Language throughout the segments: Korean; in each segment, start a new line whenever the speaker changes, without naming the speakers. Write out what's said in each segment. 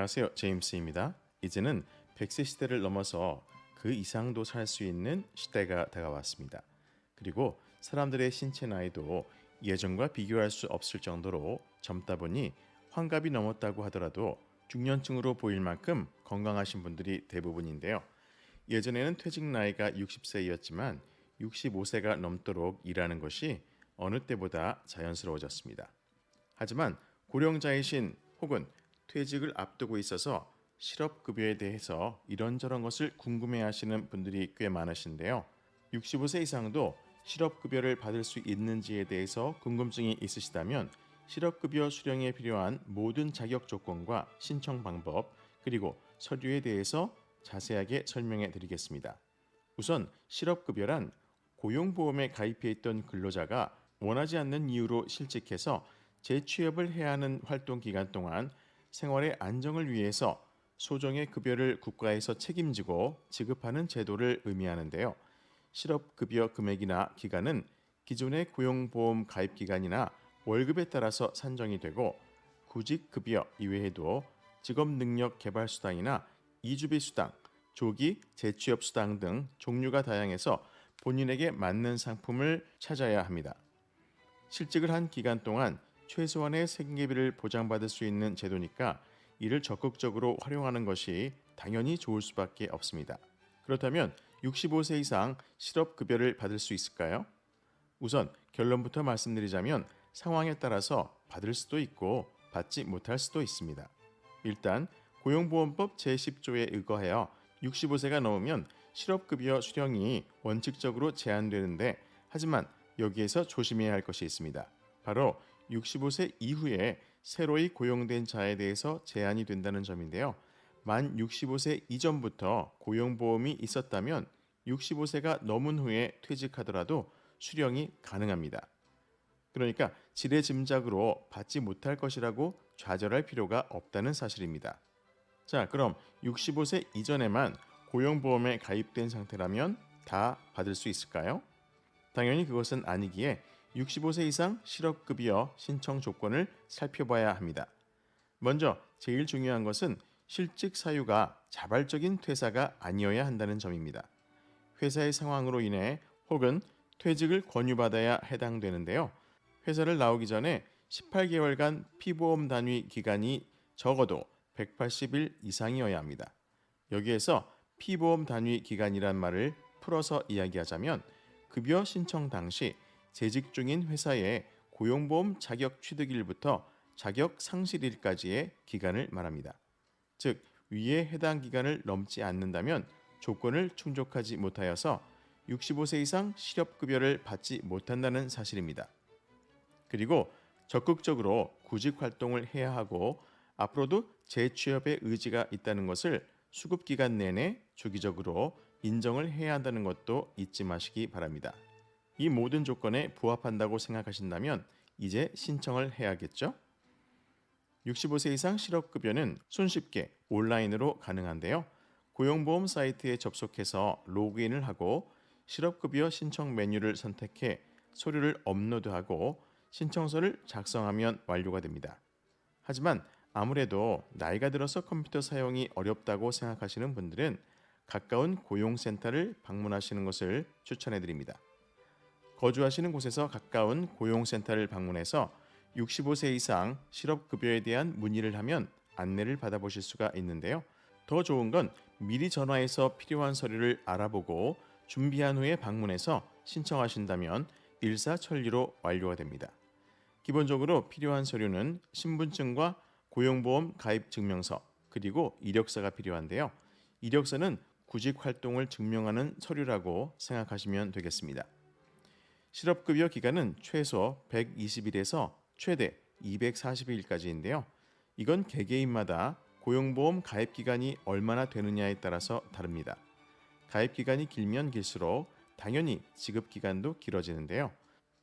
안녕하세요. 제임스입니다. 이제는 100세 시대를 넘어서 그 이상도 살 수 있는 시대가 다가왔습니다. 그리고 사람들의 신체 나이도 예전과 비교할 수 없을 정도로 젊다 보니 환갑이 넘었다고 하더라도 중년층으로 보일 만큼 건강하신 분들이 대부분인데요. 예전에는 퇴직 나이가 60세였지만 65세가 넘도록 일하는 것이 어느 때보다 자연스러워졌습니다. 하지만 고령자이신 혹은 퇴직을 앞두고 있어서 실업급여에 대해서 이런저런 것을 궁금해하시는 분들이 꽤 많으신데요. 65세 이상도 실업급여를 받을 수 있는지에 대해서 궁금증이 있으시다면 실업급여 수령에 필요한 모든 자격 조건과 신청 방법 그리고 서류에 대해서 자세하게 설명해 드리겠습니다. 우선 실업급여란 고용보험에 가입해 있던 근로자가 원하지 않는 이유로 실직해서 재취업을 해야 하는 활동 기간 동안 생활의 안정을 위해서 소정의 급여를 국가에서 책임지고 지급하는 제도를 의미하는데요. 실업급여 금액이나 기간은 기존의 고용보험 가입 기간이나 월급에 따라서 산정이 되고 구직급여 이외에도 직업능력개발수당이나 이주비수당, 조기 재취업수당 등 종류가 다양해서 본인에게 맞는 상품을 찾아야 합니다. 실직을 한 기간 동안 최소한의 생계비를 보장받을 수 있는 제도니까 이를 적극적으로 활용하는 것이 당연히 좋을 수밖에 없습니다. 그렇다면 65세 이상 실업급여를 받을 수 있을까요? 우선 결론부터 말씀드리자면 상황에 따라서 받을 수도 있고 받지 못할 수도 있습니다. 일단 고용보험법 제10조에 의거하여 65세가 넘으면 실업급여 수령이 원칙적으로 제한되는데 하지만 여기에서 조심해야 할 것이 있습니다. 바로 65세 이후에 새로이 고용된 자에 대해서 제한이 된다는 점인데요. 만 65세 이전부터 고용보험이 있었다면 65세가 넘은 후에 퇴직하더라도 수령이 가능합니다. 그러니까 지레짐작으로 받지 못할 것이라고 좌절할 필요가 없다는 사실입니다. 자, 그럼 65세 이전에만 고용보험에 가입된 상태라면 다 받을 수 있을까요? 당연히 그것은 아니기에 65세 이상 실업급여 신청 조건을 살펴봐야 합니다. 먼저 제일 중요한 것은 실직 사유가 자발적인 퇴사가 아니어야 한다는 점입니다. 회사의 상황으로 인해 혹은 퇴직을 권유받아야 해당되는데요. 회사를 나오기 전에 18개월간 피보험 단위 기간이 적어도 180일 이상이어야 합니다. 여기에서 피보험 단위 기간이란 말을 풀어서 이야기하자면 급여 신청 당시 재직 중인 회사의 고용보험 자격 취득일부터 자격 상실일까지의 기간을 말합니다. 즉 위에 해당 기간을 넘지 않는다면 조건을 충족하지 못하여서 65세 이상 실업급여를 받지 못한다는 사실입니다. 그리고 적극적으로 구직 활동을 해야 하고 앞으로도 재취업의 의지가 있다는 것을 수급기간 내내 주기적으로 인정을 해야 한다는 것도 잊지 마시기 바랍니다. 이 모든 조건에 부합한다고 생각하신다면 이제 신청을 해야겠죠? 65세 이상 실업급여는 손쉽게 온라인으로 가능한데요. 고용보험 사이트에 접속해서 로그인을 하고 실업급여 신청 메뉴를 선택해 서류를 업로드하고 신청서를 작성하면 완료가 됩니다. 하지만 아무래도 나이가 들어서 컴퓨터 사용이 어렵다고 생각하시는 분들은 가까운 고용센터를 방문하시는 것을 추천해 드립니다. 거주하시는 곳에서 가까운 고용센터를 방문해서 65세 이상 실업급여에 대한 문의를 하면 안내를 받아보실 수가 있는데요. 더 좋은 건 미리 전화해서 필요한 서류를 알아보고 준비한 후에 방문해서 신청하신다면 일사천리로 완료가 됩니다. 기본적으로 필요한 서류는 신분증과 고용보험 가입 증명서 그리고 이력서가 필요한데요. 이력서는 구직 활동을 증명하는 서류라고 생각하시면 되겠습니다. 실업급여 기간은 최소 120일에서 최대 240일까지인데요. 이건 개개인마다 고용보험 가입 기간이 얼마나 되느냐에 따라서 다릅니다. 가입 기간이 길면 길수록 당연히 지급 기간도 길어지는데요.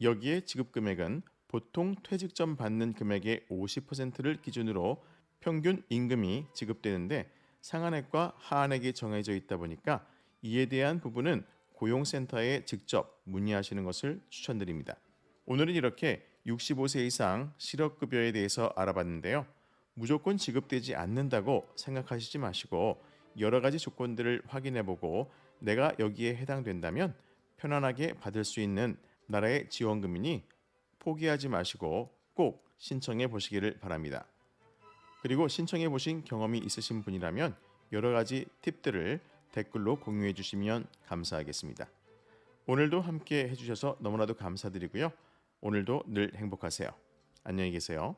여기에 지급 금액은 보통 퇴직 전 받는 금액의 50%를 기준으로 평균 임금이 지급되는데 상한액과 하한액이 정해져 있다 보니까 이에 대한 부분은 고용센터에 직접 문의하시는 것을 추천드립니다. 오늘은 이렇게 65세 이상 실업급여에 대해서 알아봤는데요. 무조건 지급되지 않는다고 생각하시지 마시고 여러 가지 조건들을 확인해 보고 내가 여기에 해당된다면 편안하게 받을 수 있는 나라의 지원금이니 포기하지 마시고 꼭 신청해 보시기를 바랍니다. 그리고 신청해 보신 경험이 있으신 분이라면 여러 가지 팁들을 댓글로 공유해 주시면 감사하겠습니다. 오늘도 함께 해주셔서 너무나도 감사드리고요. 오늘도 늘 행복하세요. 안녕히 계세요.